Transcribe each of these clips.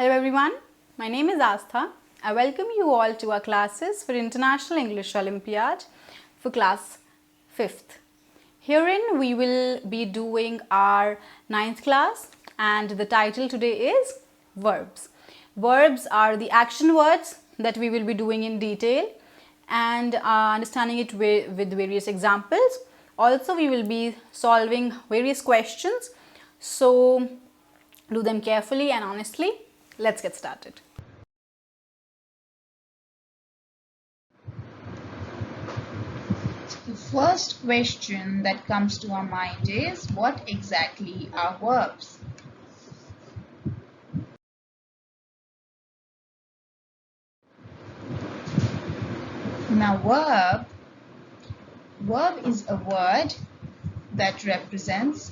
Hello everyone, my name is Aastha. I welcome you all to our classes for International English Olympiad for class 5th. Herein we will be doing our 9th class and the title today is Verbs. Verbs are the action words that we will be doing in detail and understanding it with various examples. Also we will be solving various questions, so do them carefully and honestly. Let's get started. The first question that comes to our mind is, what exactly are verbs? Now, verb is a word that represents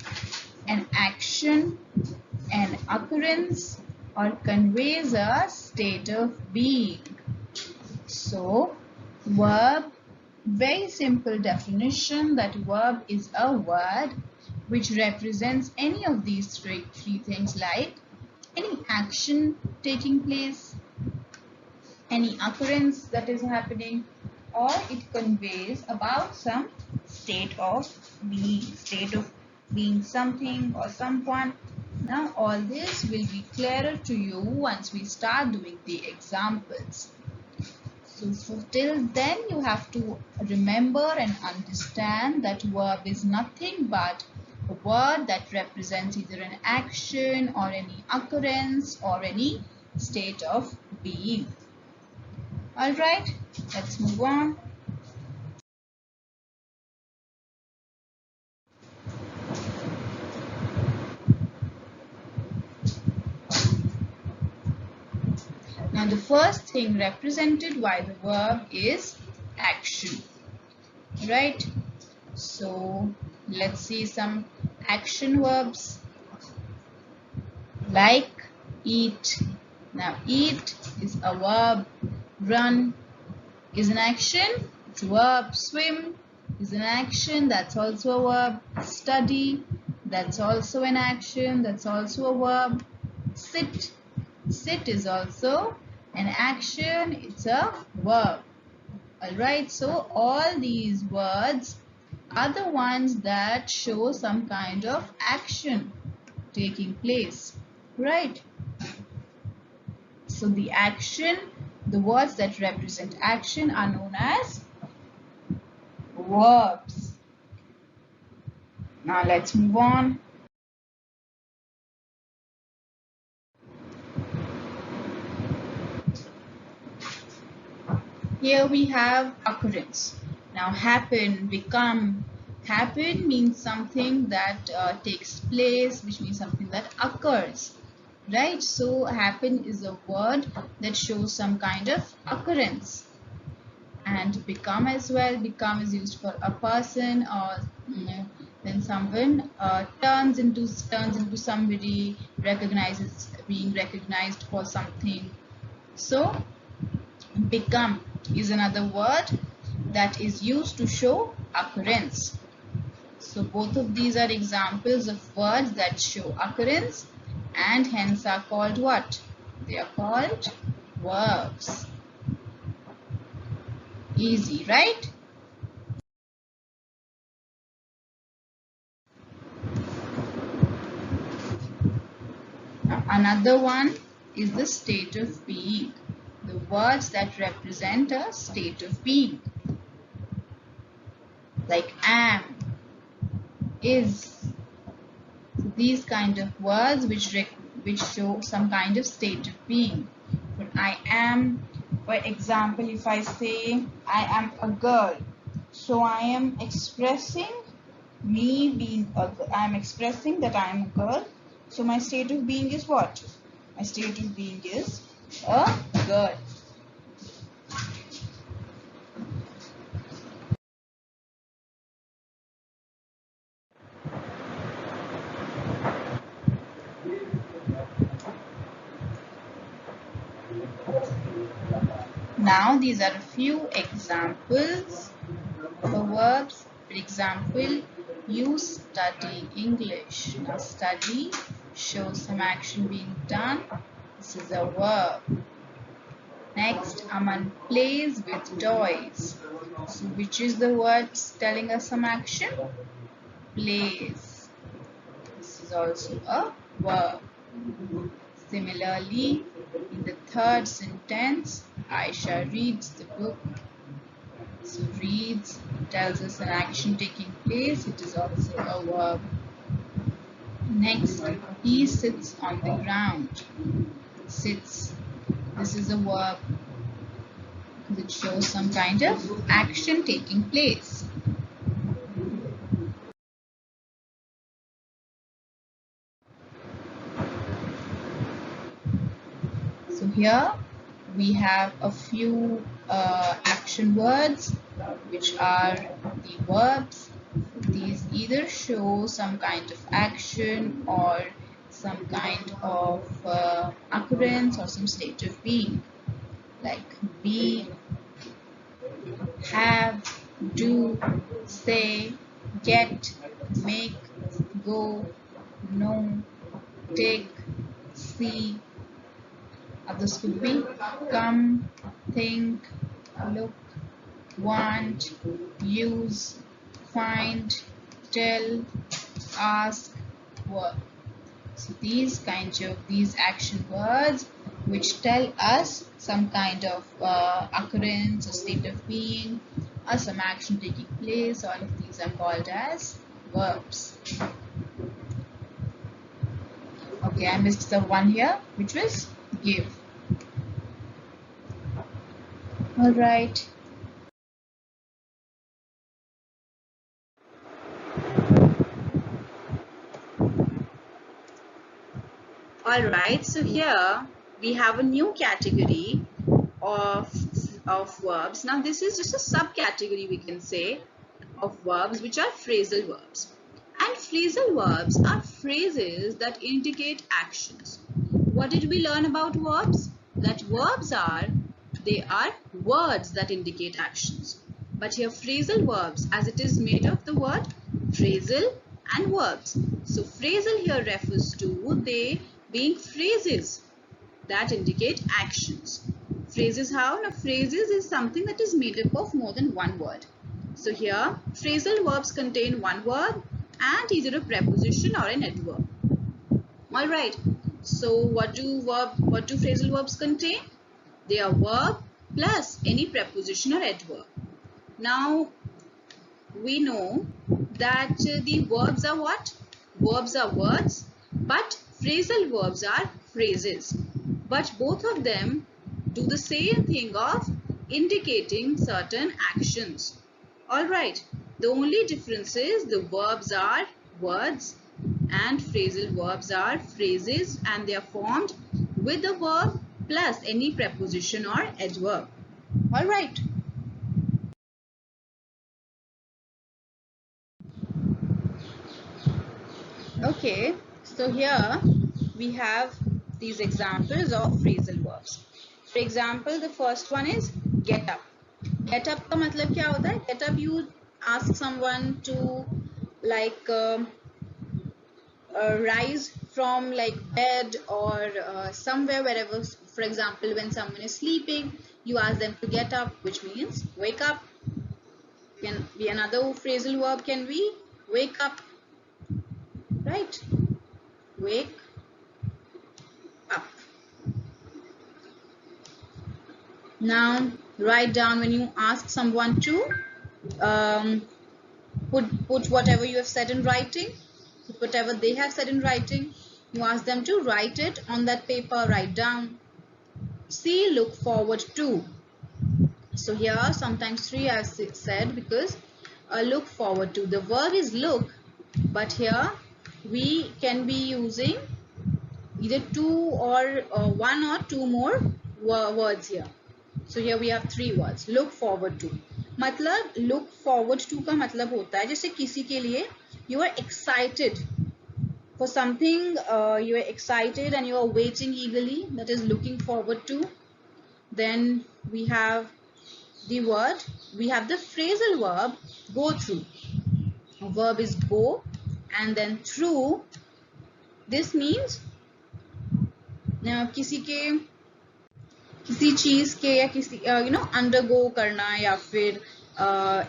an action, an occurrence, or conveys a state of being. So, verb, very simple definition that verb is a word which represents any of these three things, like any action taking place, any occurrence that is happening, or it conveys about some state of being something or someone. Now all this will be clearer to you once we start doing the examples. So till then you have to remember and understand that verb is nothing but a word that represents either an action or any occurrence or any state of being. Alright, let's move on. Now the first thing represented by the verb is action. Right? So let's see some action verbs like eat. Now eat is a verb. Run is an action, it's a verb. Swim is an action, that's also a verb. Study, that's also an action, that's also a verb. Sit is also an action, it's a verb. Alright, so all these words are the ones that show some kind of action taking place, right? So the words that represent action are known as verbs. Now let's move on. Here we have occurrence. Now happen, become. Happen means something that takes place, which means something that occurs. Right? So happen is a word that shows some kind of occurrence. And become as well. Become is used for a person, or when someone turns into somebody, being recognized for something. So become is another word that is used to show occurrence. So both of these are examples of words that show occurrence and hence are called what? They are called verbs. Easy, right? Now, another one is the state of being. The words that represent a state of being, like am, is. So these kind of words which show some kind of state of being. But I am, for example, if I say I am a girl, so I am expressing I am expressing that I am a girl. So my state of being is what? My state of being is a girl. Now these are a few examples for verbs. For example, you study English. Now study shows some action being done. This is a verb. Next, Aman plays with toys. So which is the word telling us some action? Plays. This is also a verb. Similarly, in the third sentence, Aisha reads the book. So reads tells us an action taking place. It is also a verb. Next, he sits on the ground. Sits. This is a verb because it shows some kind of action taking place. So here we have a few action words which are the verbs. These either show some kind of action or some kind of occurrence or some state of being, like be, have, do, say, get, make, go, know, take, see. Others could be come, think, look, want, use, find, tell, ask, work. So these action words which tell us some kind of occurrence or state of being or some action taking place, all of these are called as verbs. Okay, I missed the one here, which was give. All right. Alright, so here we have a new category of verbs. Now this is just a subcategory, we can say, of verbs which are phrasal verbs. And phrasal verbs are phrases that indicate actions. What did we learn about verbs? That verbs are words that indicate actions. But here phrasal verbs, as it is made of the word phrasal and verbs. So phrasal here refers to they being phrases that indicate actions. Phrases how? Now phrases is something that is made up of more than one word. So here phrasal verbs contain one word and either a preposition or an adverb. Alright, so what do phrasal verbs contain? They are verb plus any preposition or adverb. Now we know that the verbs are what? Verbs are words, but phrasal verbs are phrases. But both of them do the same thing of indicating certain actions. Alright, the only difference is the verbs are words and phrasal verbs are phrases, and they are formed with the verb plus any preposition or adverb. Alright. Okay, so here we have these examples of phrasal verbs. For example, the first one is get up. Get up का मतलब क्या होता है? Get up, you ask someone to like rise from like bed or somewhere, wherever. For example, when someone is sleeping, you ask them to get up, which means wake up. Can be another phrasal verb, can be wake up, right? Wake up. Now write down, when you ask someone to put whatever you have said in writing, whatever they have said in writing, you ask them to write it on that paper, write down. See, look forward to. So here sometimes three I've said because look forward to. The verb is look, but here we can be using either two or one or two more words here. So here we have three words. Look forward to. मतलब look forward to का मतलब होता है जैसे किसी के लिए you are excited for something, you are excited and you are waiting eagerly, that is looking forward to. Then we have the phrasal verb go through. A verb is go and then through. This means किसी चीज के या किसी undergo करना या फिर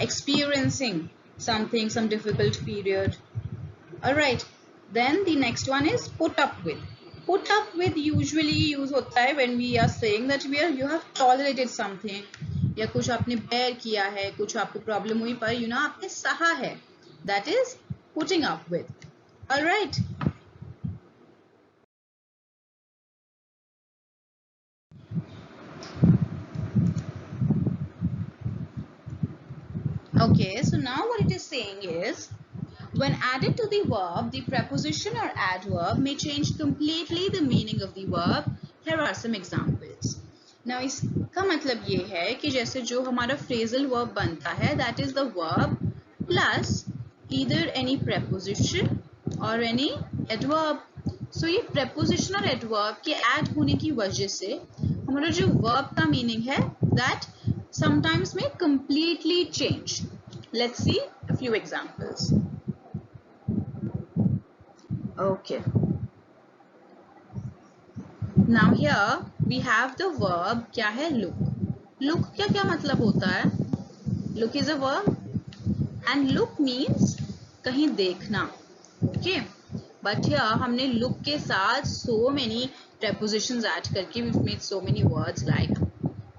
experiencing something, some difficult period. All right, then the next one is put up with. Put up with usually use होता है when we are saying that you have tolerated something, या कुछ आपने bear किया है, कुछ आपको problem हुई पर आपने सहा है. That is putting up with. All right. Okay, so now what it is saying is, when added to the verb, the preposition or adverb may change completely the meaning of the verb. Here are some examples. Now इसका मतलब ये है कि जैसे जो हमारा phrasal verb बनता है, that is the verb plus either any preposition or any adverb. So ये preposition और adverb के add होने की वजह से हमारा जो verb का meaning है, that sometimes may completely change. Let's see a few examples. Okay. Now here we have the verb क्या है look. Look क्या क्या मतलब होता है? Look is a verb and look means कहीं देखना. Okay. But here हमने look के साथ so many prepositions add करके we've made so many words like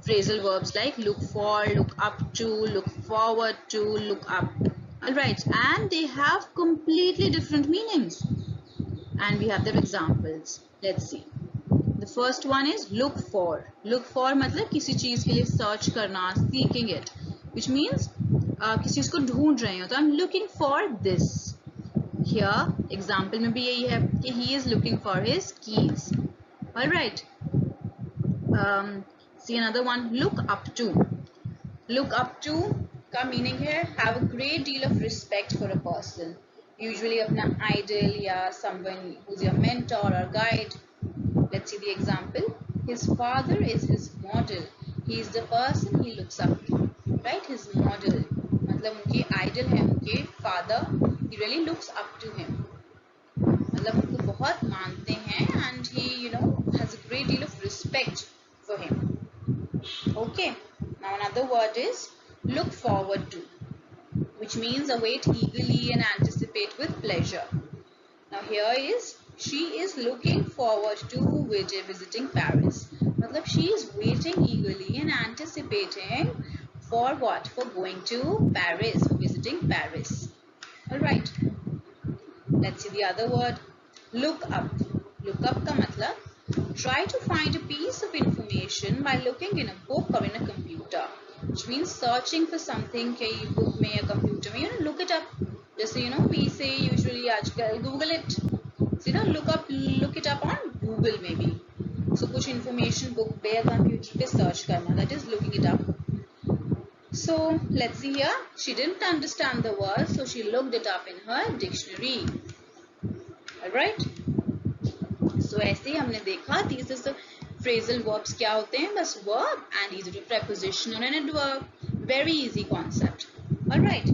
phrasal verbs like look for, look up to, look forward to, look up. Alright, and they have completely different meanings. And we have their examples. Let's see. The first one is look for. Look for मतलब किसी चीज के लिए search करना, seeking it, which means किसी चीज को ढूंढ रहे हो. तो I'm looking for this. Here example में भी यही है कि he is looking for his keys. All right. See another one. Look up to. Look up to का meaning है have a great deal of respect for a person. Usually अपना idol या someone who's your mentor or guide. Let's see the example. His father is his model. He is the person he looks up to. Right? His model. मतलब उनके idol है उनके father. He really looks up to him. मतलब उनको बहुत मानते हैं and he has a great deal of respect for him. Okay. Now another word is look forward to, which means await eagerly and anticipate with pleasure. Now here is she is looking forward to visiting Paris. मतलब she is waiting eagerly and anticipating for what? For going to Paris, for visiting Paris. Alright. Let's see the other word. Look up. Look up का मतलब try to find a piece of information by looking in a book or in a computer, which means searching for something कई book में या computer में look it up. जैसे we say usually आजकल Google it. So look it up on Google maybe. So कुछ information book पे या computer पे search करना, that is looking it up. So let's see here. She didn't understand the word, so she looked it up in her dictionary. Alright. So ऐसे ही हमने देखा these is the phrasal verbs क्या होते हैं, बस verb and either a preposition or an adverb. Very easy concept. Alright.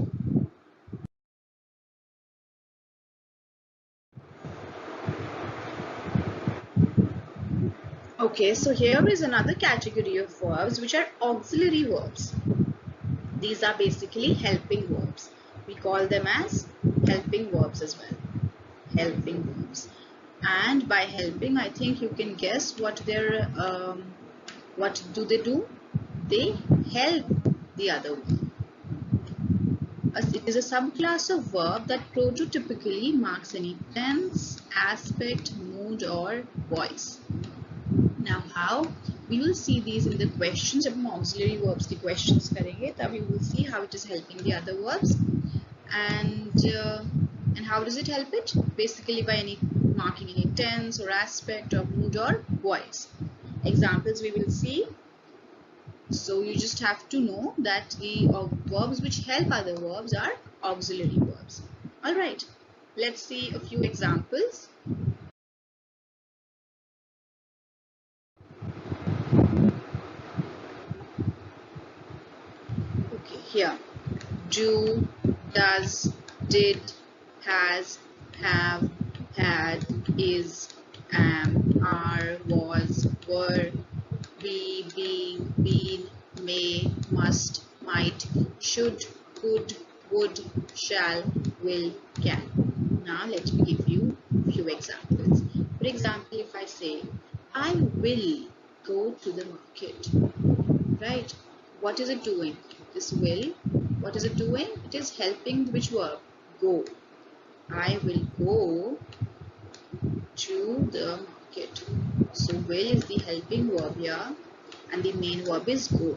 Okay, so here is another category of verbs which are auxiliary verbs. These are basically helping verbs. We call them as helping verbs as well. Helping verbs. And by helping, I think you can guess what do they do? They help the other verb. It is a subclass of verb that prototypically marks any tense, aspect, mood or voice. Now how? We will see these in the questions. जब हम auxiliary verbs की questions करेंगे तब we will see how it is helping the other verbs. And how does it help it? Basically by marking any tense or aspect or mood or voice. Examples we will see. So you just have to know that the verbs which help other verbs are auxiliary verbs. Alright, let's see a few examples. Okay, here. Do, does, did, has, have, had, is, am, are, was, were, be, being, been, may, must, might, should, could, would, shall, will, can. Now let me give you a few examples. For example, if I say, I will go to the market, right? What is it doing? This will, what is it doing? It is helping which verb? Go. I will go to the market. So will is the helping verb here and the main verb is go.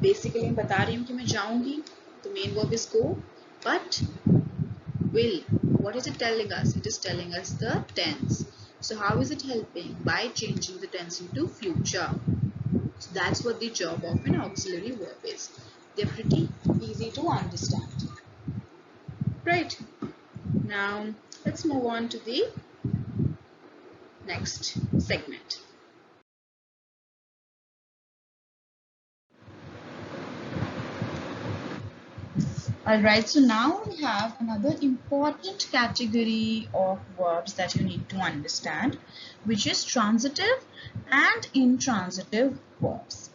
Basically मैं बता रही हूँ कि मैं जाऊंगी, the main verb is go, but will, what is it telling us? It is telling us the tense. So how is it helping? By changing the tense into future. So that's what the job of an auxiliary verb is. They're pretty easy to understand. Right. Now let's move on to the next segment. Alright, so now we have another important category of verbs that you need to understand, which is transitive and intransitive verbs.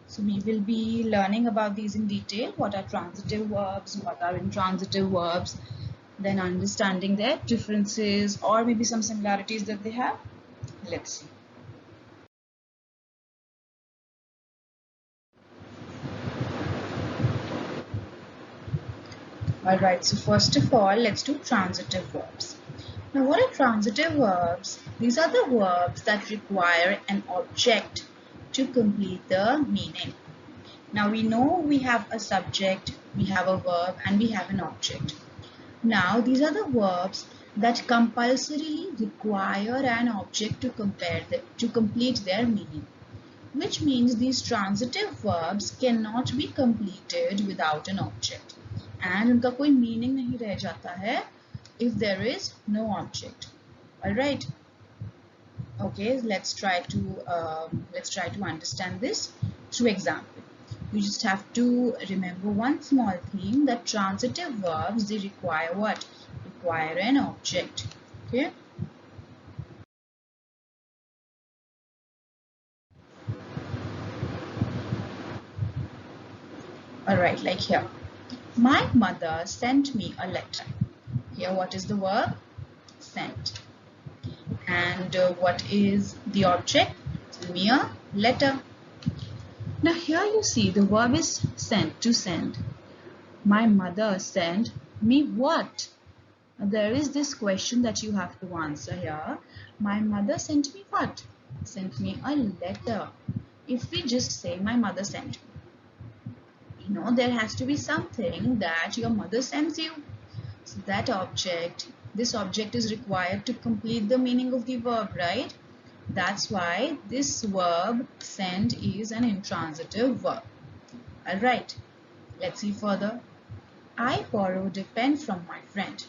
So we will be learning about these in detail. What are transitive verbs? What are intransitive verbs? Then understanding their differences or maybe some similarities that they have. Let's see. Alright, so first of all, let's do transitive verbs. Now, what are transitive verbs? These are the verbs that require an object to complete the meaning. Now, we know we have a subject, we have a verb, and we have an object. Now, these are the verbs that compulsorily require an object to complete their meaning, which means these transitive verbs cannot be completed without an object. And उनका कोई meaning नहीं रह जाता है if there is no object. All right. Okay, let's try to understand this through example. You just have to remember one small thing, that transitive verbs, they require what? Require an object. Okay. All right, like here. My mother sent me a letter. Here, what is the verb? Sent. And what is the object? Send me a letter. Now here you see the verb is sent, to send. My mother sent me what? Now, there is this question that you have to answer here. My mother sent me what? Sent me a letter. If we just say my mother sent me, there has to be something that your mother sends you. So that object, this object is required to complete the meaning of the verb, right? That's why this verb send is an intransitive verb. Alright, let's see further. I borrowed a pen from my friend.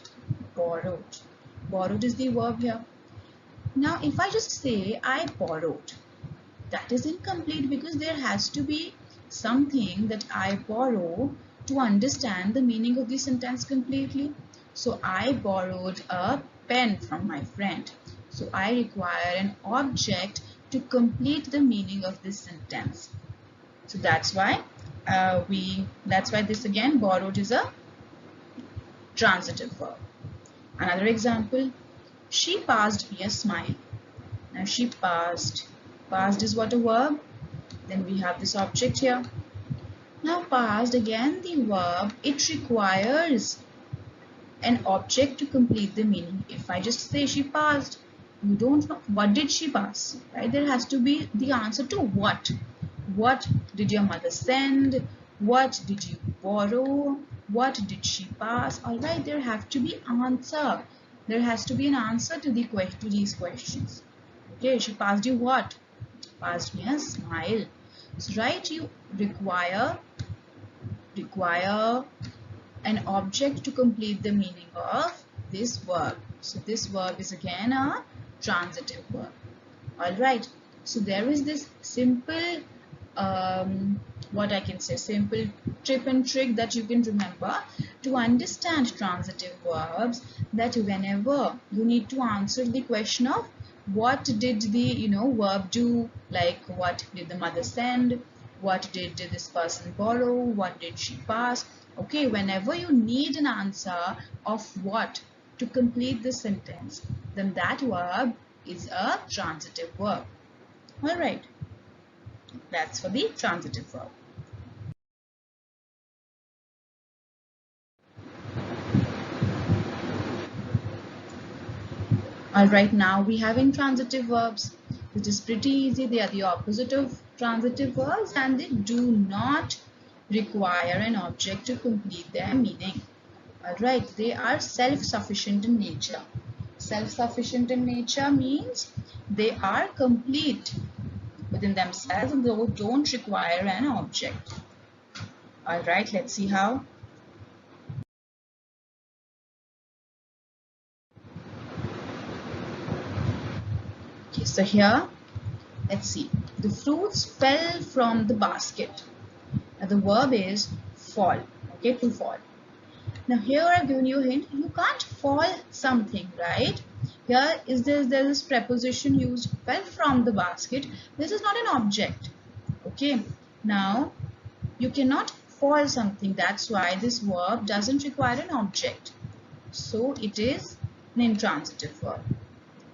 Borrowed. Borrowed is the verb here. Now if I just say I borrowed, that is incomplete because there has to be something that I borrow to understand the meaning of the sentence completely. So I borrowed a pen from my friend. So I require an object to complete the meaning of this sentence. So that's why this again, borrowed, is a transitive verb. Another example, she passed me a smile. Now she passed. Passed is what, a verb? Then we have this object here. Now passed, again the verb, it requires an object to complete the meaning. If I just say she passed, you don't know what did she pass, right? There has to be the answer to what. What did your mother send? What did you borrow? What did she pass? All right, there have to be answer. There has to be an answer to these questions. Okay, she passed you what? Passed me a smile. So, right, you require an object to complete the meaning of this verb. So this verb is again a transitive verb. Alright, so there is this simple simple tip and trick that you can remember to understand transitive verbs, that whenever you need to answer the question of what did the verb do, like what did the mother send, what did this person borrow, what did she pass. Okay, whenever you need an answer of what to complete the sentence, then that verb is a transitive verb. All right, that's for the transitive verb. All right, now we have intransitive verbs, which is pretty easy. They are the opposite of transitive verbs and they do not require an object to complete their meaning. All right, they are self-sufficient in nature. Self-sufficient in nature means they are complete within themselves and they don't require an object. All right, let's see how. Okay, so here, let's see. The fruits fell from the basket. Now the verb is fall. Okay, to fall. Now here I've given you a hint. You can't fall something, right? Here is there's this preposition used, fell from the basket. This is not an object. Okay. Now you cannot fall something. That's why this verb doesn't require an object. So it is an intransitive verb.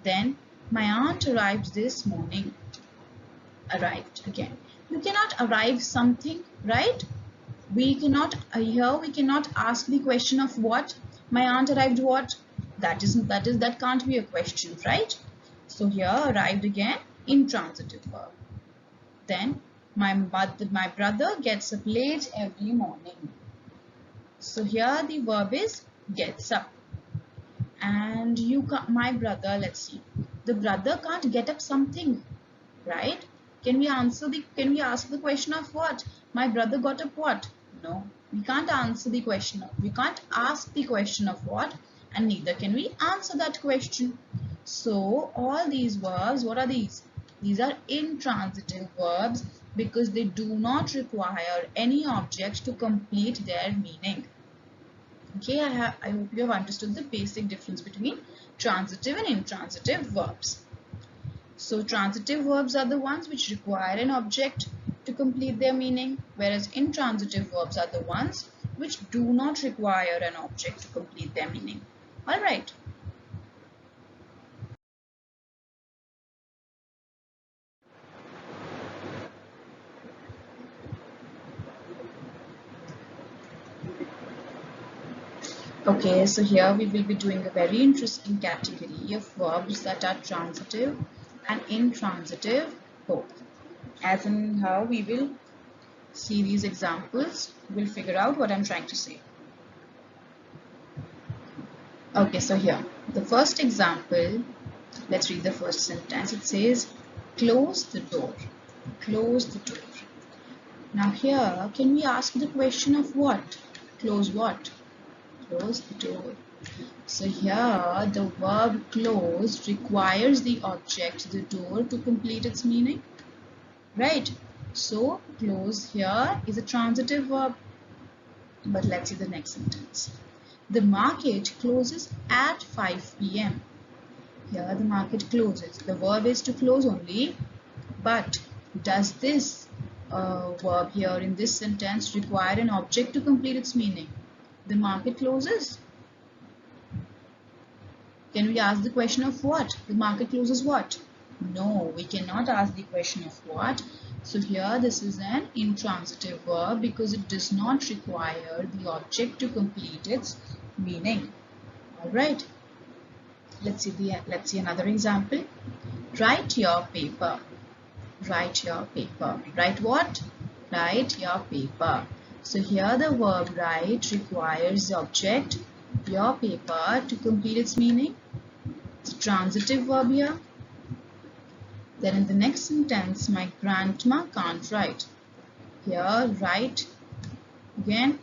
Then my aunt arrived this morning. Arrived again. You cannot arrive something, right? We cannot here we cannot ask the question of what. My aunt arrived what? That can't be a question, right? So here arrived again intransitive verb. Then my brother gets up late every morning. So here the verb is gets up. And my brother, let's see. The brother can't get up something, right? Can we ask the question of what? My brother got up what? No, we can't answer the question. We can't ask the question of what, and neither can we answer that question. So all these verbs, what are these? These are intransitive verbs because they do not require any object to complete their meaning. Okay, I hope you have understood the basic difference between transitive and intransitive verbs. So transitive verbs are the ones which require an object to complete their meaning, whereas intransitive verbs are the ones which do not require an object to complete their meaning. All right. Okay, so here we will be doing a very interesting category of verbs that are transitive and intransitive both. As in how we will see these examples, we'll figure out what I'm trying to say. Okay, so here, the first example, let's read the first sentence. It says, close the door. Close the door. Now here, can we ask the question of what? Close what? Close the door. So here, the verb close requires the object, the door, to complete its meaning. Right? So, close here is a transitive verb. But let's see the next sentence. The market closes at 5 p.m. Here the market closes. The verb is to close only. But does this verb here in this sentence require an object to complete its meaning? The market closes. Can we ask the question of what? The market closes what? No, we cannot ask the question of what. So here this is an intransitive verb because it does not require the object to complete its meaning. All right. Let's see another example. Write your paper. Write your paper. Write what? Write your paper. So here the verb write requires the object, your paper, to complete its meaning. It's a transitive verb here. Then in the next sentence, my grandma can't write. Here, write again.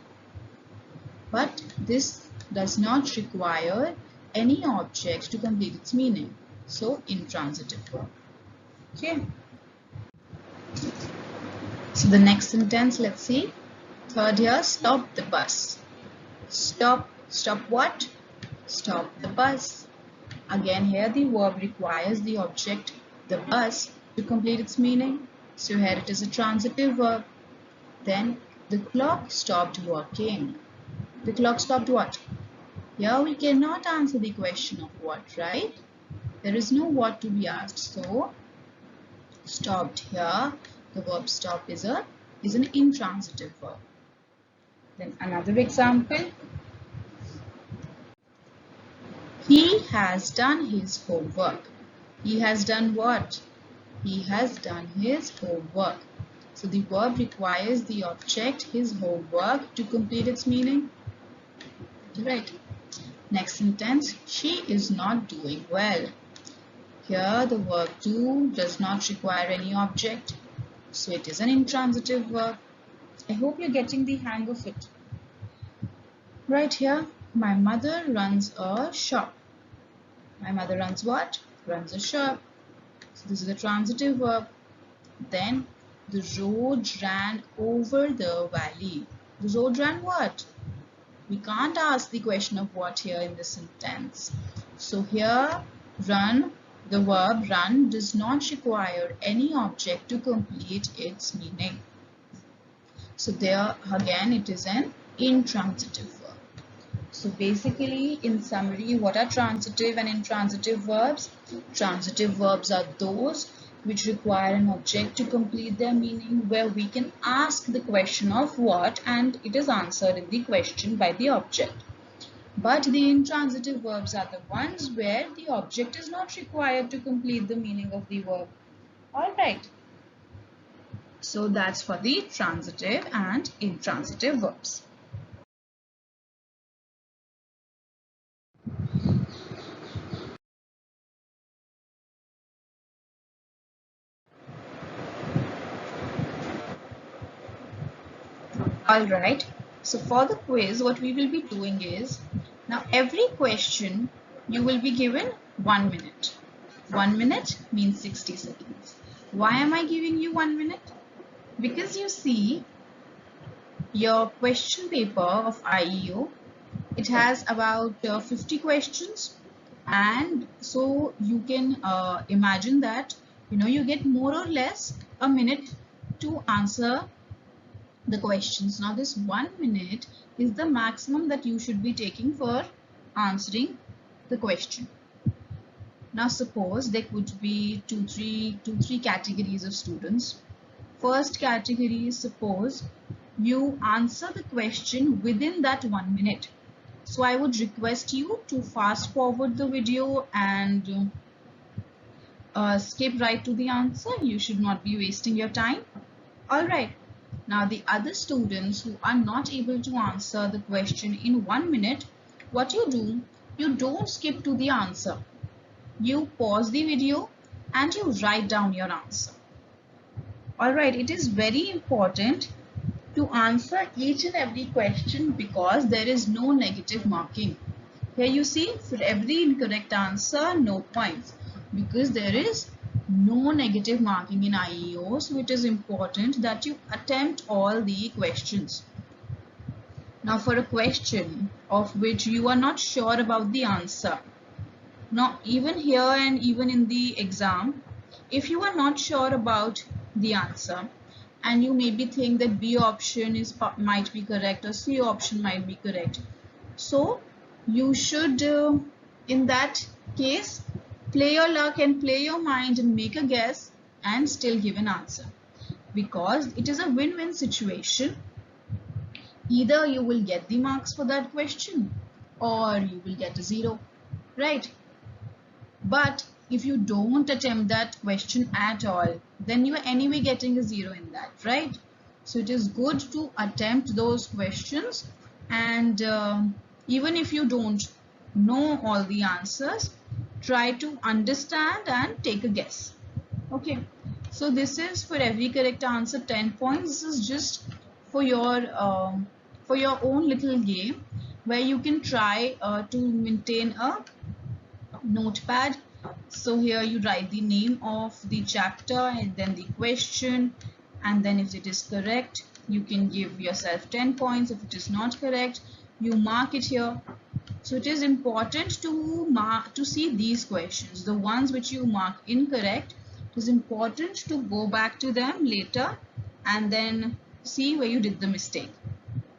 But this does not require any object to complete its meaning. So, intransitive verb. Okay. So the next sentence, let's see. Third here, stop the bus. Stop what? Stop the bus. Again, here the verb requires the object, the bus, to complete its meaning. So here it is a transitive verb. Then the clock stopped working. The clock stopped what? Here we cannot answer the question of what, right? There is no what to be asked. So stopped here, the verb stop is an intransitive verb. Then another example. He has done his homework. He has done what? He has done his homework. So the verb requires the object, his homework, to complete its meaning. Right. Next sentence. She is not doing well. Here the verb do does not require any object. So it is an intransitive verb. I hope you're getting the hang of it. Right here, my mother runs a shop. My mother runs what? Runs a shop. So this is a transitive verb. Then the road ran over the valley. The road ran what? We can't ask the question of what here in this sentence. So here run, the verb run does not require any object to complete its meaning. So there again it is an intransitive verb. So basically, in summary, what are transitive and intransitive verbs? Transitive verbs are those which require an object to complete their meaning, where we can ask the question of what and it is answered in the question by the object. But the intransitive verbs are the ones where the object is not required to complete the meaning of the verb. Alright. So that's for the transitive and intransitive verbs. Alright, so for the quiz, what we will be doing is, now every question you will be given 1 minute. 1 minute means 60 seconds. Why am I giving you 1 minute? Because you see, your question paper of IEO, it has about 50 questions, and so you can imagine that you get more or less a minute to answer the questions. Now this 1 minute is the maximum that you should be taking for answering the question. Now suppose there could be two, three categories of students. First category is, suppose you answer the question within that 1 minute. So I would request you to fast forward the video and skip right to the answer. You should not be wasting your time. Alright. Now the other students who are not able to answer the question in 1 minute, what you do, you don't skip to the answer. You pause the video and you write down your answer. Alright, it is very important to answer each and every question because there is no negative marking. Here you see, for every incorrect answer, no points, because there is no negative marking in IEO, so it is important that you attempt all the questions. Now for a question of which you are not sure about the answer, now even here and even in the exam, if you are not sure about the answer and you maybe think that B option might be correct or C option might be correct, so you should in that case play your luck and play your mind and make a guess and still give an answer, because it is a win-win situation. Either you will get the marks for that question or you will get a 0, right? But if you don't attempt that question at all, then you are anyway getting a 0 in that, right? So it is good to attempt those questions, and even if you don't know all the answers, try to understand and take a guess. Okay, so this is for every correct answer 10 points. This is just for your own little game where you can try to maintain a notepad. So here you write the name of the chapter and then the question, and then if it is correct you can give yourself 10 points. If it is not correct, you mark it here. So it is important to see these questions, the ones which you mark incorrect. It is important to go back to them later and then see where you did the mistake.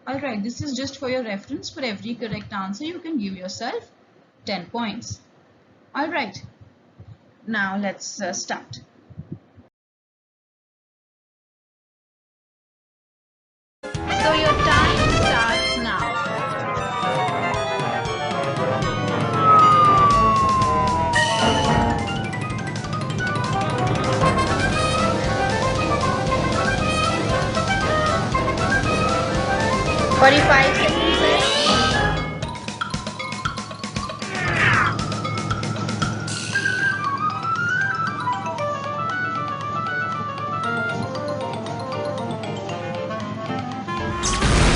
Alright, this is just for your reference. For every correct answer, you can give yourself 10 points. Alright, now let's start. So your time starts now. Forty-five seconds left.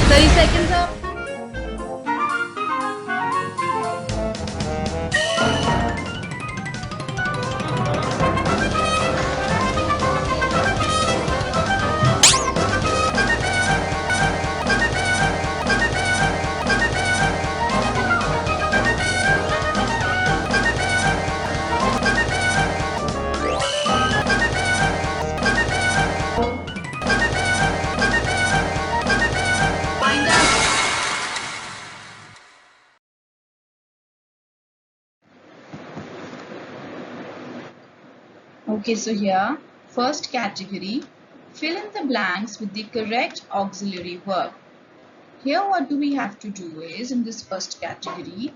30 seconds up. Wind up. Okay, so here, first category, fill in the blanks with the correct auxiliary verb. Here what do we have to do is, in this first category,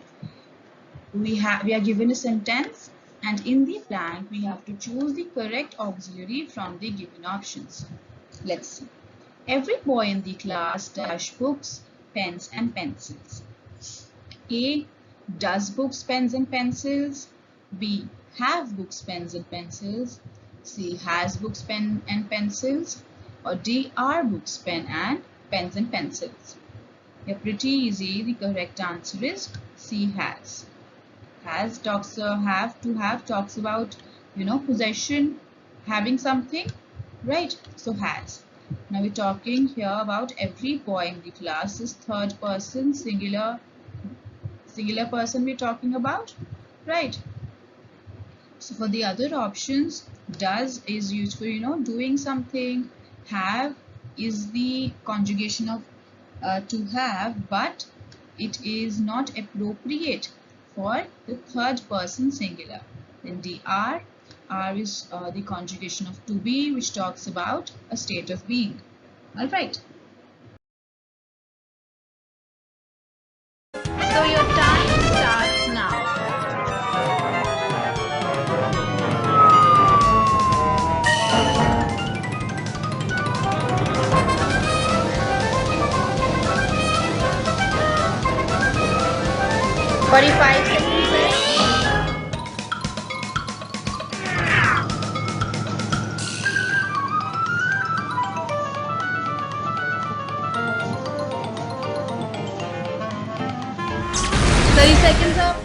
we are given a sentence, and in the blank we have to choose the correct auxiliary from the given options. Let's see. Every boy in the class dash books, pens and pencils. A. Does books, pens and pencils. B. Have books, pens and pencils. C. Has books, pen and pencils. Or D. Are books, pens and pencils. Yeah, pretty easy. The correct answer is C. Has. Has talks have talks about possession, having something, right? So has. Now we're talking here about every boy in the class. Is third person singular person we're talking about, right? So for the other options, does is used for doing something. Have is the conjugation of to have, but it is not appropriate for the third person singular. Then the are is the conjugation of to be, which talks about a state of being. All right. So your time starts now. Forty-five seconds left. 30 seconds up.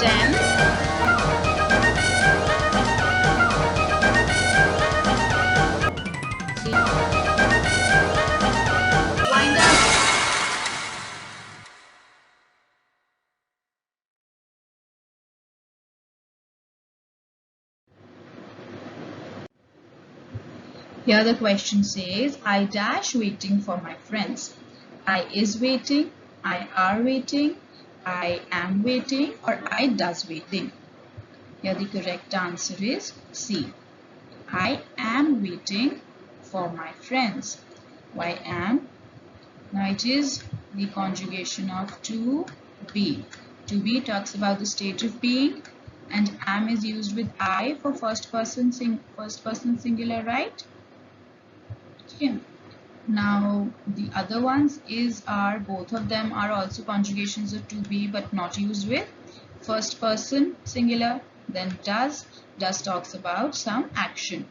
Ten. Wind up. Here the question says, I dash waiting for my friends. I is waiting, I are waiting, I am waiting, or I does waiting. Here the correct answer is C. I am waiting for my friends. Why am? Now it is the conjugation of to be. To be talks about the state of being, and am is used with I for first person singular, right? Okay. Now the other ones is are, both of them are also conjugations of to be but not used with first person singular. Then does talks about some action.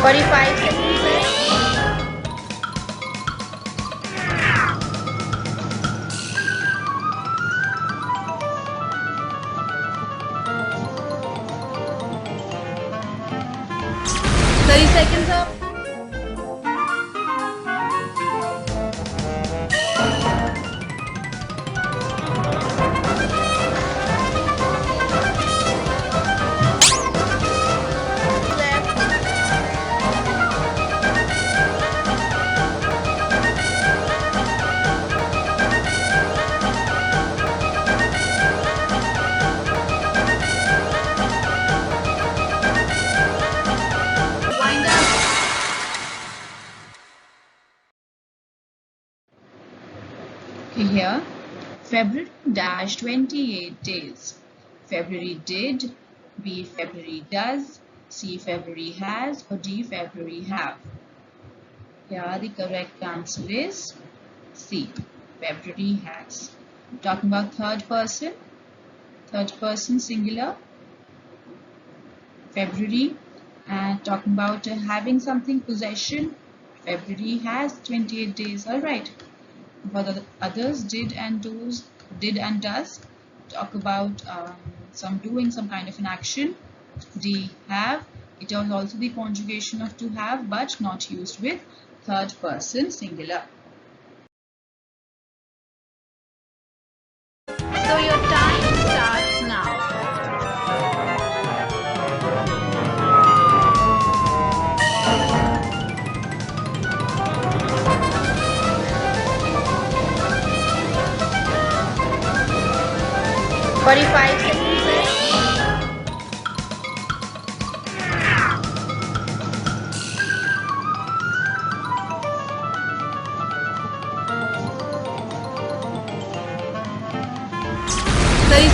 45 seconds left. Seconds up. Here, February dash 28 days. February did, B February does, C February has, or D February have. Here the correct answer is C, February has. Talking about third person singular, February, and talking about having something possession, February has 28 days. All right. For the others, did and does, talk about some doing some kind of an action. D have, it is also the conjugation of to have but not used with third person singular. So your time starts now. Forty-five seconds left.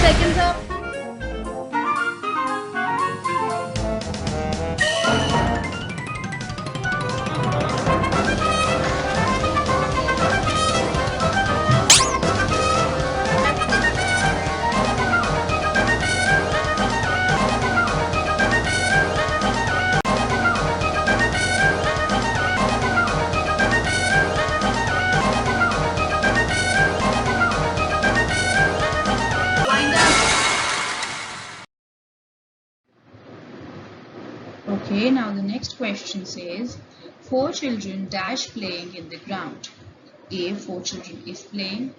Seconds up. Okay, now the next question says, 4 children dash playing in the ground. A, 4 children is playing.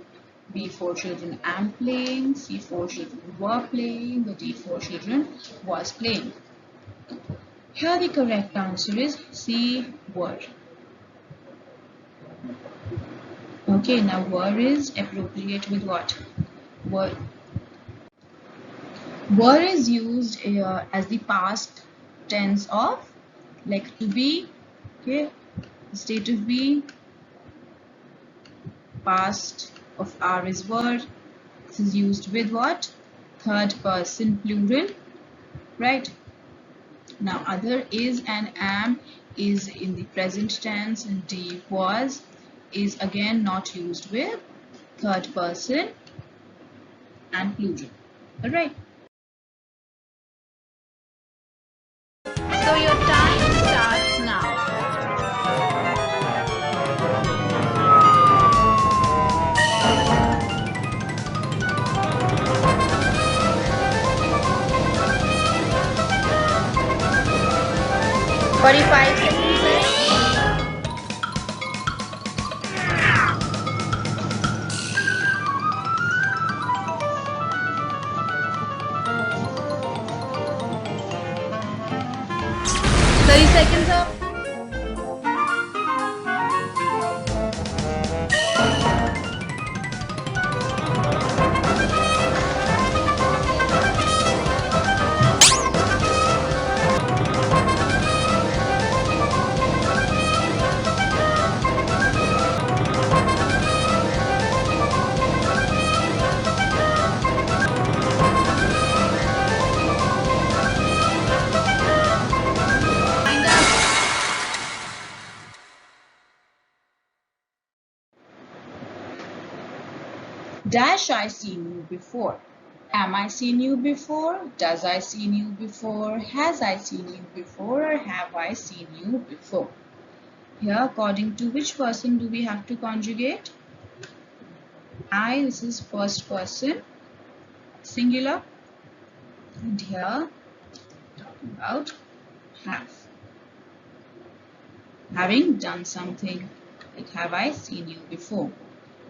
B, 4 children am playing. C, 4 children were playing. Or D, 4 children was playing. Here the correct answer is C, were. Okay, now were is appropriate with what? Were is used as the past tense of like to be, okay, state of being, past of are is were. This is used with what? Third person plural, right? Now other is and am is in the present tense, and D was is again not used with third person and plural. All right. So your time starts now. Forty-five seconds left. Seconds up. Dash I seen you before. Am I seen you before? Does I seen you before? Has I seen you before? Or have I seen you before? Here, according to which person do we have to conjugate? I, this is first person, singular. And here, talking about have. Having done something. Like, have I seen you before?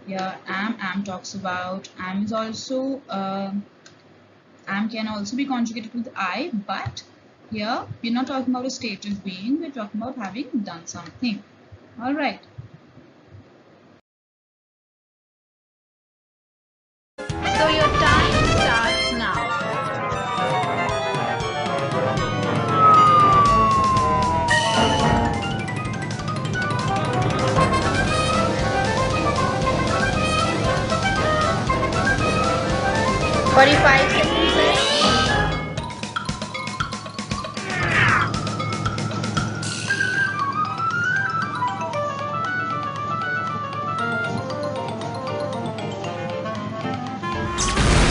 Here, am talks about, am is also, am can also be conjugated with I, but here we're not talking about a state of being, we're talking about having done something. Alright. So your time starts now. "45 seconds left."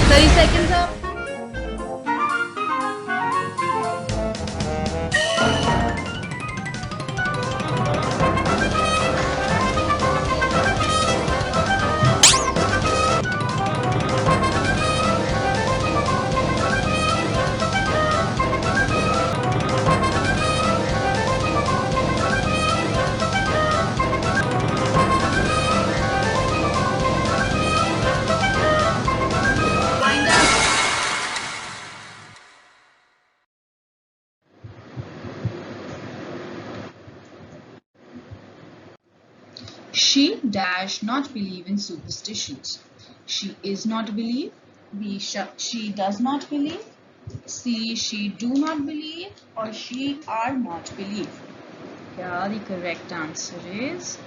"30 seconds up." Wind up. She dash not believe in superstitions. She is not believe. B, she does not believe. C, she do not believe. Or she are not believe. Here the correct answer is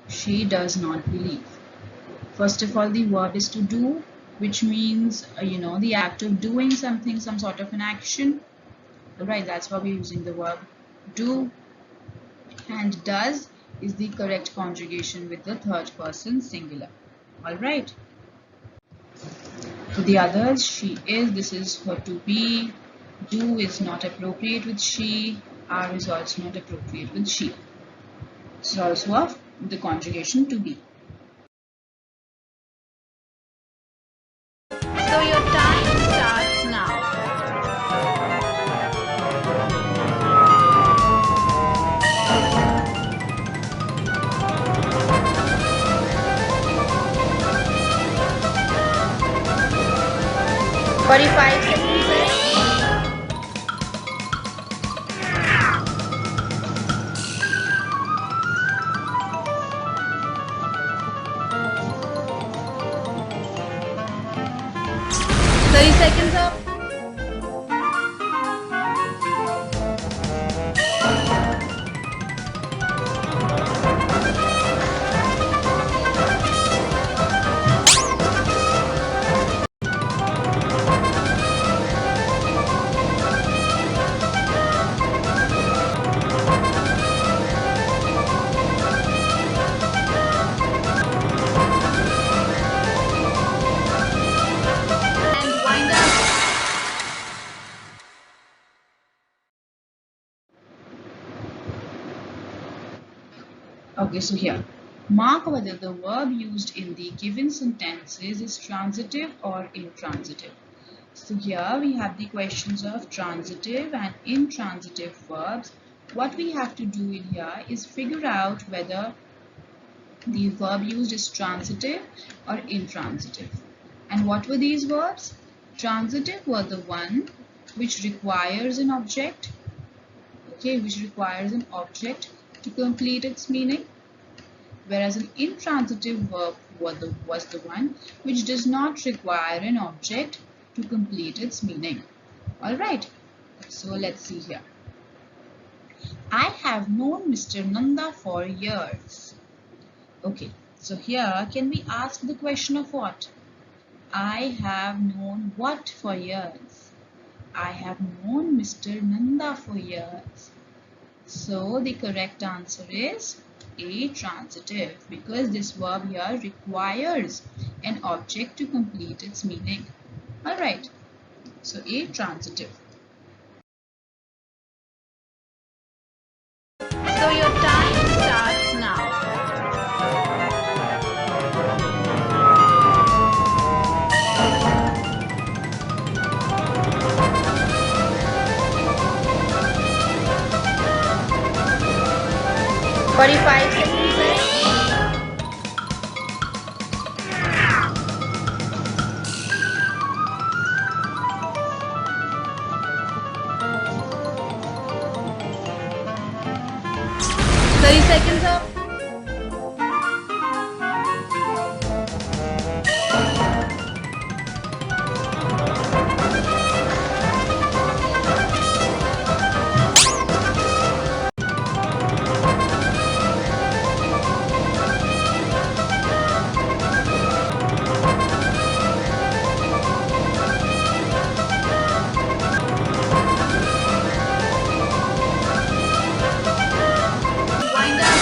she does not believe. First of all, the verb is to do, which means, the act of doing something, some sort of an action. Alright, that's why we're using the verb do. And does is the correct conjugation with the third person singular. Alright. For the others, she is, this is for to be. Do is not appropriate with she. Are is also not appropriate with she. This is also of the conjugation to be. So your time starts now. "45 seconds left." "30 seconds up." And wind up. Okay, so here, mark whether the verb used in the given sentences is transitive or intransitive. So here we have the questions of transitive and intransitive verbs. What we have to do in here is figure out whether the verb used is transitive or intransitive. And what were these verbs? Transitive were the one which requires an object, which requires an object to complete its meaning, whereas an intransitive verb was the one which does not require an object to complete its meaning. Alright, so let's see here. I have known Mr. Nanda for years. Okay, so here can we ask the question of what? I have known what for years? I have known Mr. Nanda for years. So the correct answer is A, transitive, because this verb here requires an object to complete its meaning. Alright, so A, transitive. So your time starts now. Forty-five seconds left. Seconds up. Wind up.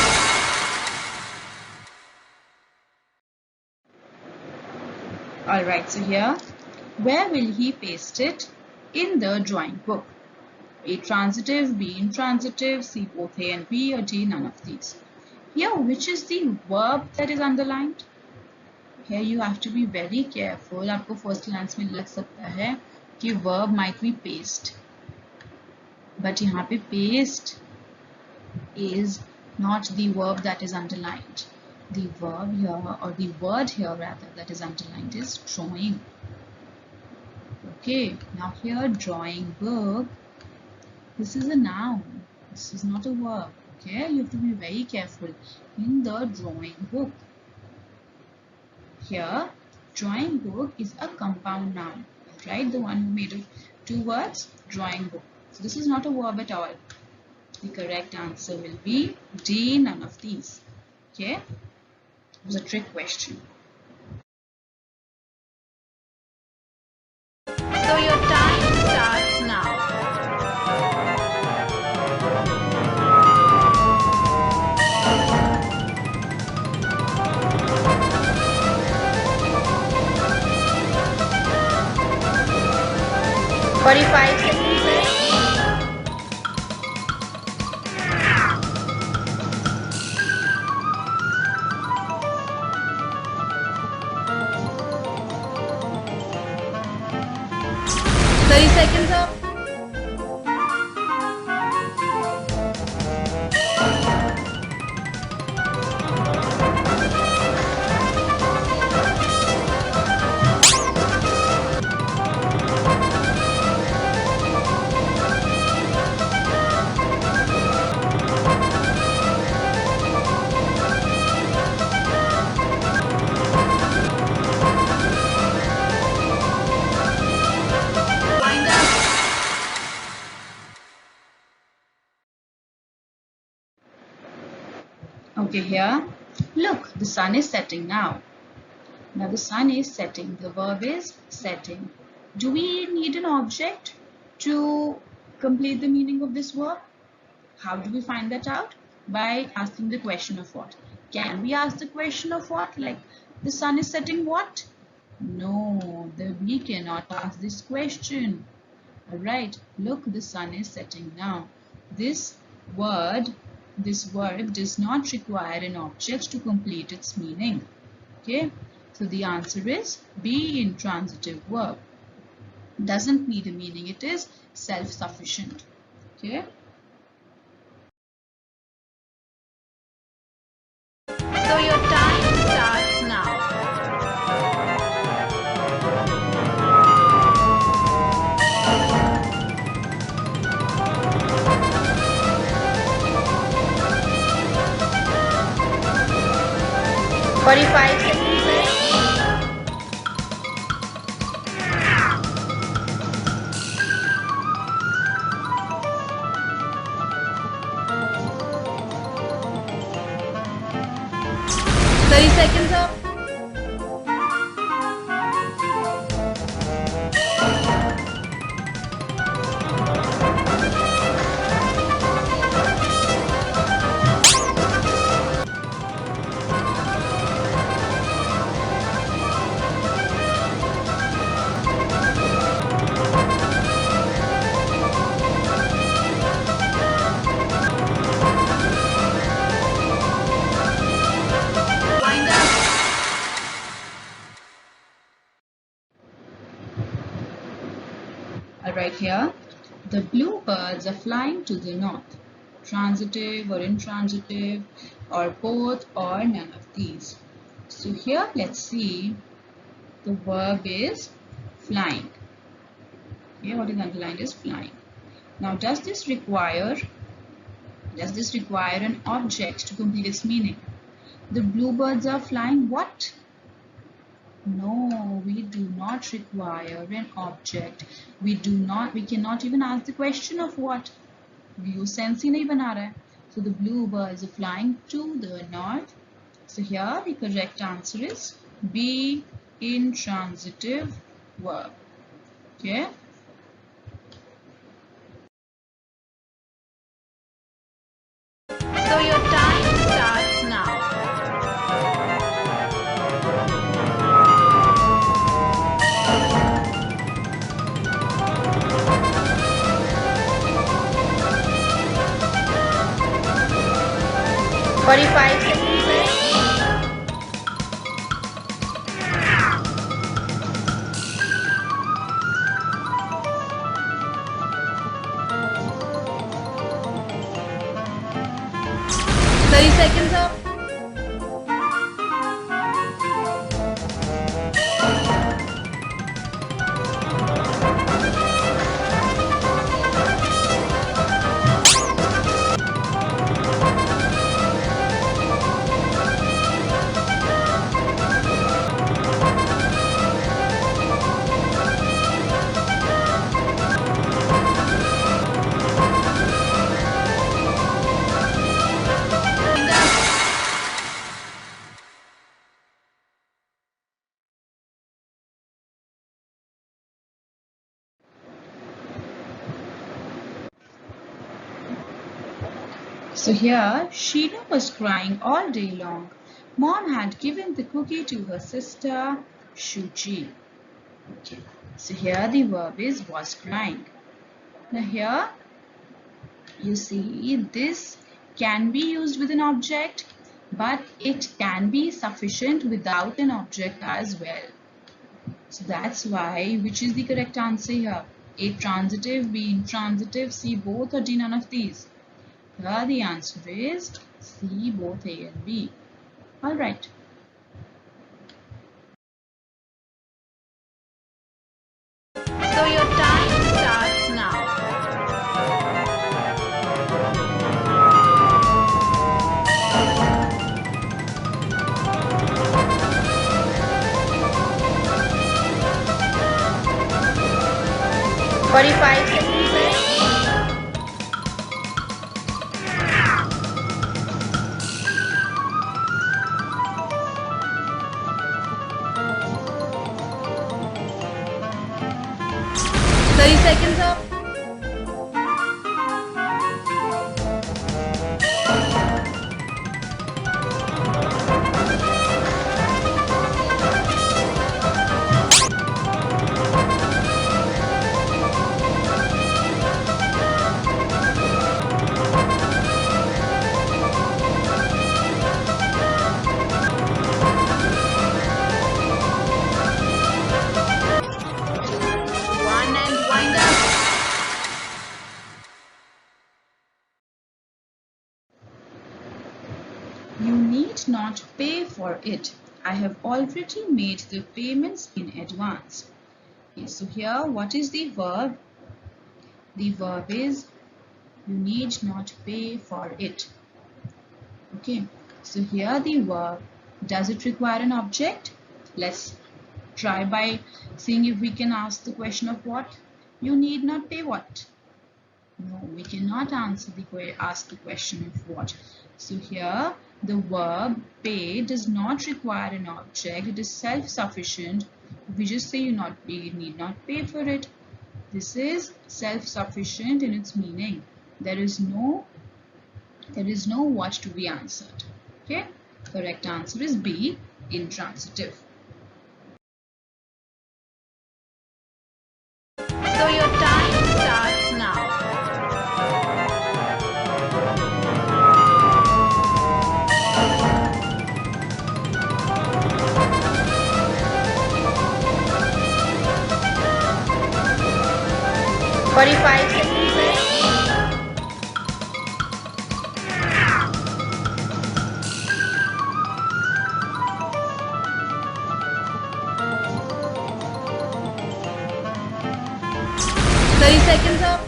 Alright, so here, where will he paste it? In the drawing book. A, transitive, B, intransitive, C, both A and B, or D, none of these. Here, which is the verb that is underlined? Here you have to be very careful. आपको first glance में लग सकता है कि verb might be paste. But यहाँ पे paste is not the verb that is underlined. The verb here, or the word here rather, that is underlined is drawing. Okay, now here drawing book, this is a noun. This is not a verb. Okay, you have to be very careful. In the drawing book. Here, drawing book is a compound noun. Right, the one who made it two words, drawing book. So this is not a verb at all. The correct answer will be D, none of these. Okay, it was a trick question. So your time starts now. Forty-five seconds left. Seconds up. Okay, here, look, the sun is setting now. Now the sun is setting. The verb is setting. Do we need an object to complete the meaning of this verb? How do we find that out? By asking the question of what? Can we ask the question of what? Like, the sun is setting what? No, we cannot ask this question. Alright, look, the sun is setting now. This verb does not require an object to complete its meaning. Okay, so the answer is B, intransitive verb. Doesn't need a meaning, it is self-sufficient. Okay. So your time starts now. Forty-five seconds left. Seconds up. Right here, the bluebirds are flying to the north. Transitive or intransitive or both or none of these. So here let's see the verb is flying. Okay, what is underlined is flying. Now does this require an object to complete its meaning? The bluebirds are flying what? No, we do not require an object. We cannot even ask the question of what. Use sense ही नहीं बना रहा है. So the bluebirds are flying to the north. So here the correct answer is B, intransitive verb. Okay. So your time starts now. Forty-five seconds left. Thirty seconds up. So here, Sheila was crying all day long. Mom had given the cookie to her sister, Shuchi. Okay. So here the verb is was crying. Now here, you see this can be used with an object, but it can be sufficient without an object as well. So that's why, which is the correct answer here? A transitive, B intransitive, C both, or D none of these? Here the answer is C, both A and B. Alright. So your time starts now. Forty-five seconds left. Seconds up. You need not pay for it. I have already made the payments in advance. Okay, so here what is the verb? The verb is you need not pay for it. Okay, so here the verb, does it require an object? Let's try by seeing if we can ask the question of what? You need not pay what? No, we cannot ask the question of what. So here the verb pay does not require an object. It is self-sufficient. We just say you need not pay for it. This is self-sufficient in its meaning. There is no what to be answered. Okay, correct answer is B, intransitive. So your time starts now. 45 seconds left. Seconds up.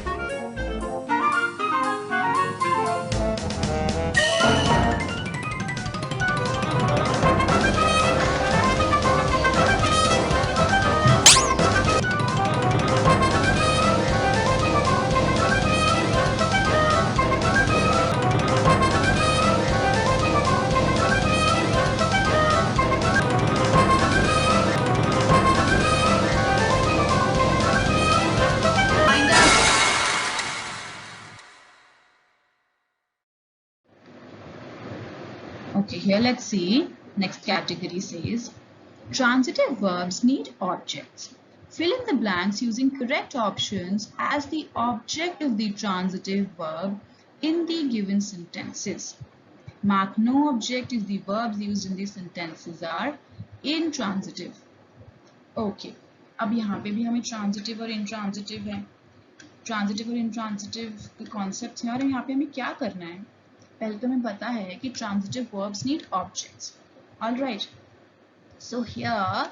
Okay, here let's see. Next category says, transitive verbs need objects. Fill in the blanks using correct options as the object of the transitive verb in the given sentences. Mark no object if the verbs used in these sentences are intransitive. Okay, अब यहाँ पे भी हमें transitive और intransitive है. Transitive और intransitive के concepts हैं और यहाँ पे हमें क्या करना है? पहले तो हमें पता है कि transitive verbs need objects. Alright. So here,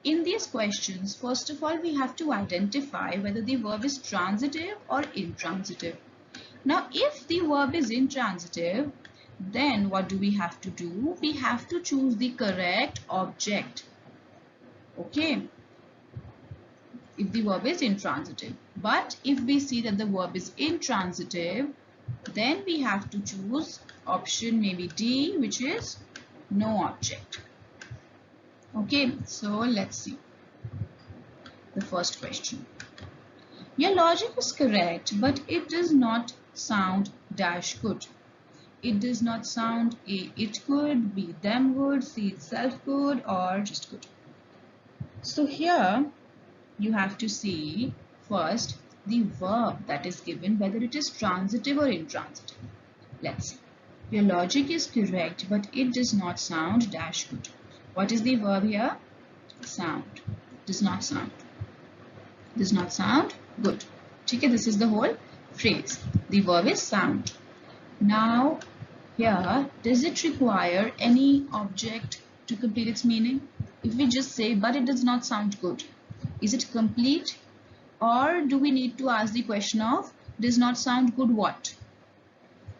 in these questions, first of all, we have to identify whether the verb is transitive or intransitive. Now, if the verb is intransitive, then what do we have to do? We have to choose the correct object. Okay. If the verb is intransitive. But if we see that the verb is intransitive, then we have to choose option maybe D, which is no object. Okay, so let's see the first question. Your logic is correct, but it does not sound dash good. It does not sound A, it could, B, them good, C, itself good, or just good. So here you have to see first the verb that is given, whether it is transitive or intransitive. Let's see. Your logic is correct, but it does not sound dash good. What is the verb here? Sound. Does not sound. Does not sound good. Okay, this is the whole phrase. The verb is sound. Now, here, does it require any object to complete its meaning? If we just say, but it does not sound good, is it complete? Or do we need to ask the question of, does not sound good what?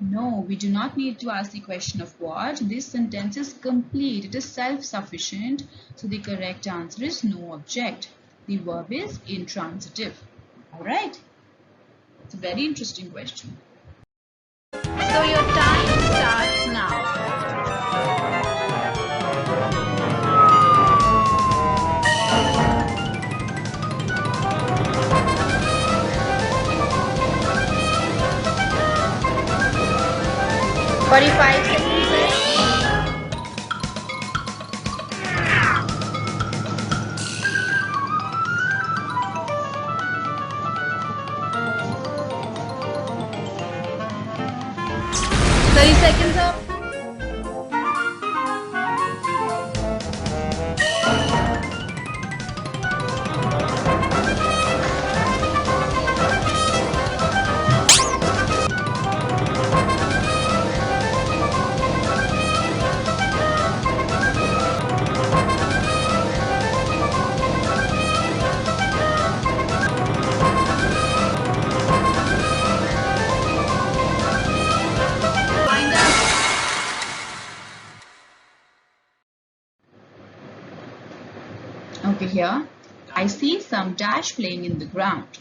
No, we do not need to ask the question of what. This sentence is complete. It is self-sufficient. So the correct answer is no object. The verb is intransitive. Alright? It's a very interesting question. So your time starts now. Forty-five seconds left. Seconds up. Okay, here I see some dash playing in the ground.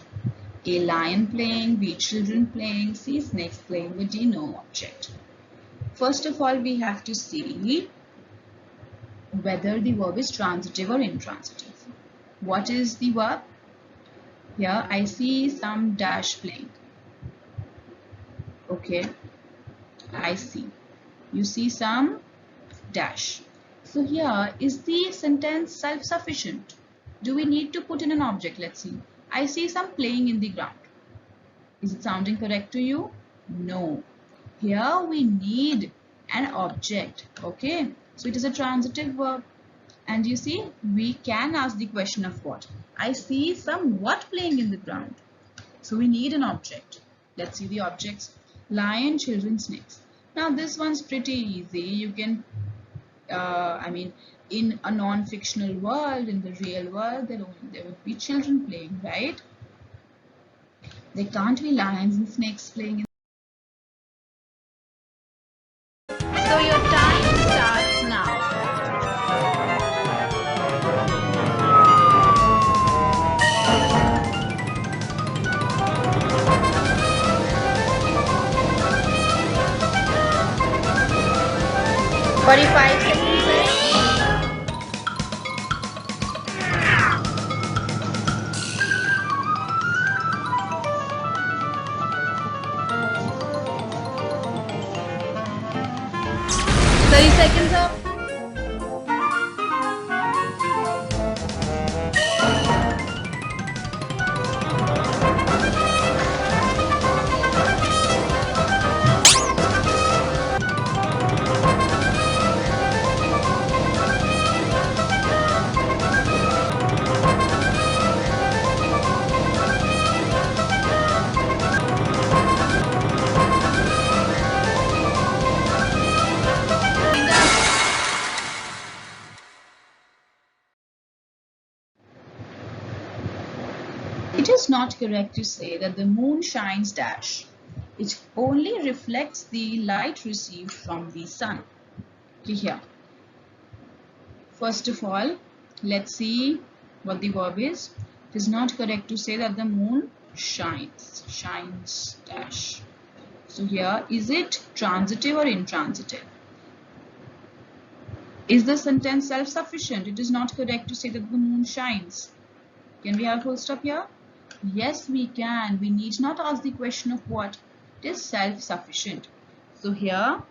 A lion playing, B children playing, C snakes playing, with D no object. First of all, we have to see whether the verb is transitive or intransitive. What is the verb? Here I see some dash playing. Okay, I see. You see some dash. So here, is the sentence self-sufficient? Do we need to put in an object? Let's see. I see some playing in the ground. Is it sounding correct to you? No. Here we need an object. Okay. So it is a transitive verb. And you see, we can ask the question of what? I see some what playing in the ground. So we need an object. Let's see the objects. Lion, children, snakes. Now this one's pretty easy. You can, in a non-fictional world, in the real world, there would be children playing, right? There can't be lions and snakes playing. So your time starts now. Forty-five seconds left. Seconds up. It is not correct to say that the moon shines dash. It only reflects the light received from the sun. Okay, here. First of all, let's see what the verb is. It is not correct to say that the moon shines dash. So here, is it transitive or intransitive? Is the sentence self-sufficient? It is not correct to say that the moon shines. Can we have a full stop here? Yes, we can. We need not ask the question of what. It is self-sufficient. So here,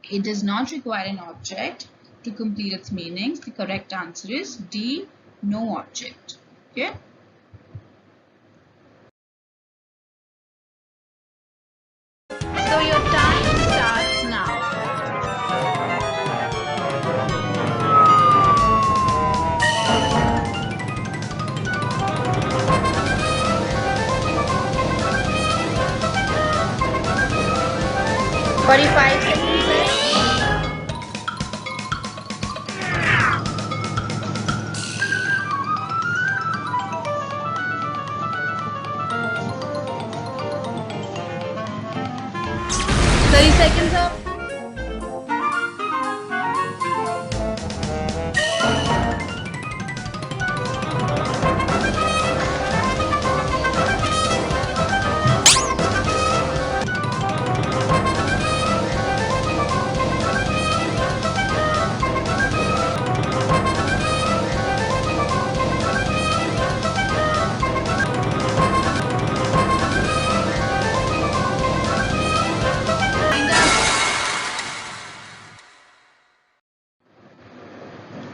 it does not require an object to complete its meanings. The correct answer is D, no object. Okay. So your time starts now. Forty-five seconds left. Seconds up.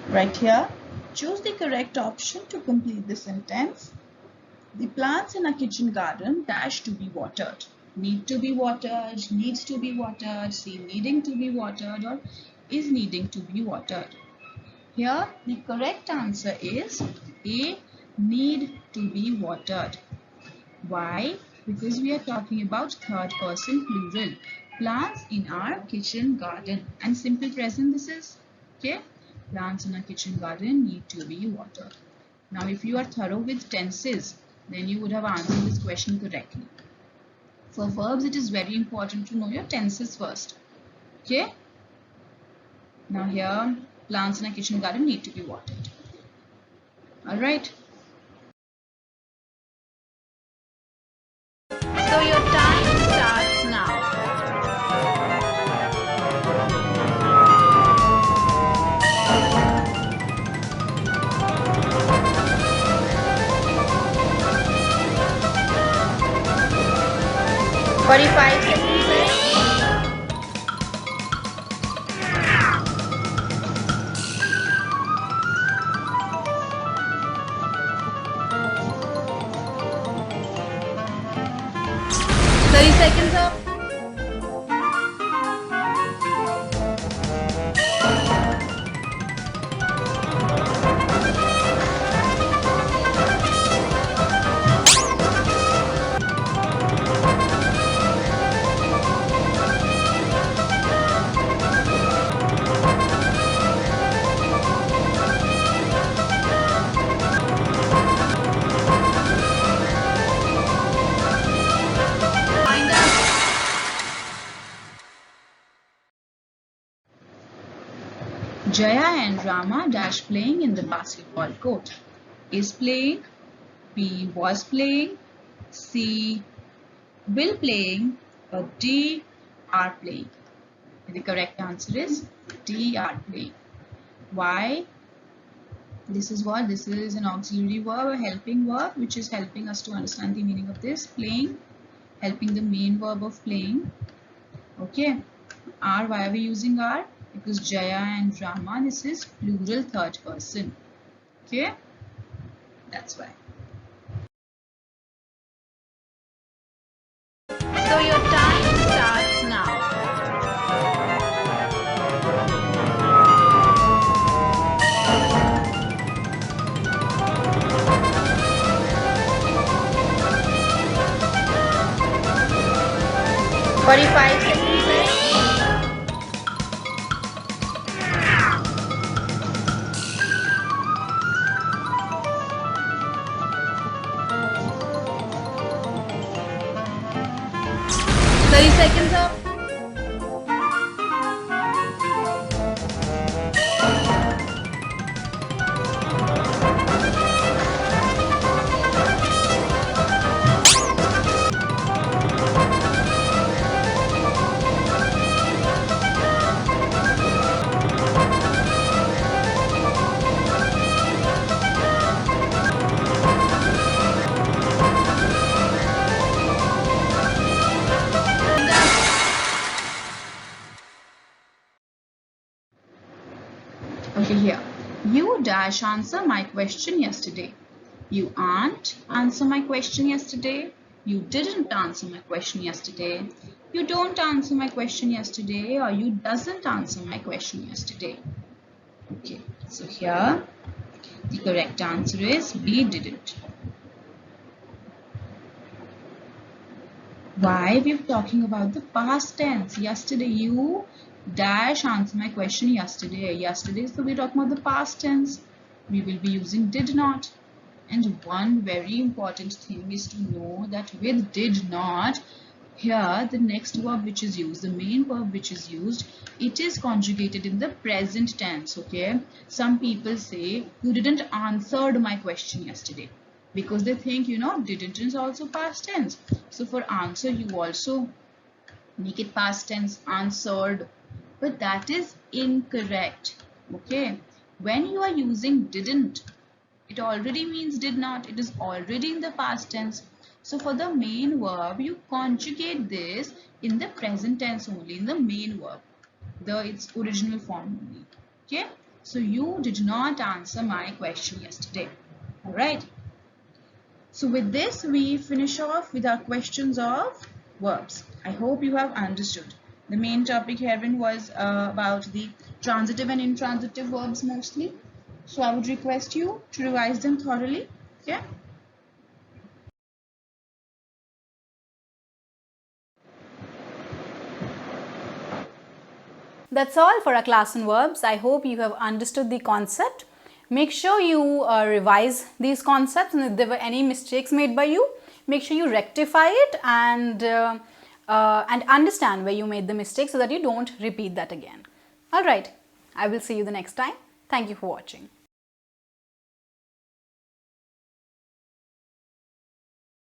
Right here, choose the correct option to complete the sentence. The plants in a kitchen garden dash to be watered. Need to be watered, needs to be watered, see needing to be watered, or is needing to be watered. Here, the correct answer is A, need to be watered. Why? Because we are talking about third person plural. Plants in our kitchen garden. And simple present this is. Okay? Plants in a kitchen garden need to be watered. Now, if you are thorough with tenses, then you would have answered this question correctly. For verbs, it is very important to know your tenses first. Okay? Now here, plants in a kitchen garden need to be watered. Alright. So your time starts now. Forty-five seconds left. Seconds up. Rama dash playing in the basketball court. Is playing, B was playing, C will playing, or D are playing. The correct answer is D are playing. Why? This is what? This is an auxiliary verb, a helping verb, which is helping us to understand the meaning of this. Playing, helping the main verb of playing. Okay. Are, why are we using are? Because Jaya and Rama, this is plural third person. Okay. That's why. So your time starts now. Forty-five seconds left. Seconds up. Okay, here. You dash answer my question yesterday. You aren't answer my question yesterday. You didn't answer my question yesterday. You don't answer my question yesterday, or you doesn't answer my question yesterday. Okay, so here the correct answer is B, didn't. Why we're talking about the past tense. Yesterday you dash answer my question yesterday. Yesterday, so we're talking about the past tense. We will be using did not. And one very important thing is to know that with did not, here the next verb which is used, the main verb which is used, it is conjugated in the present tense. Okay, some people say you didn't answered my question yesterday, because they think, you know, didn't is also past tense. So for answer you also make it past tense, answered, but that is incorrect. Okay, when you are using didn't, it already means did not. It is already in the past tense. So for the main verb, you conjugate this in the present tense only, in the main verb, its original form only. Okay, so you did not answer my question yesterday. All right. So with this, we finish off with our questions of verbs. I hope you have understood. The main topic herein was about the transitive and intransitive verbs mostly. So I would request you to revise them thoroughly. Okay. That's all for our class on verbs. I hope you have understood the concept. Make sure you revise these concepts, and if there were any mistakes made by you, make sure you rectify it and understand where you made the mistake so that you don't repeat that again. Alright, I will see you the next time. Thank you for watching.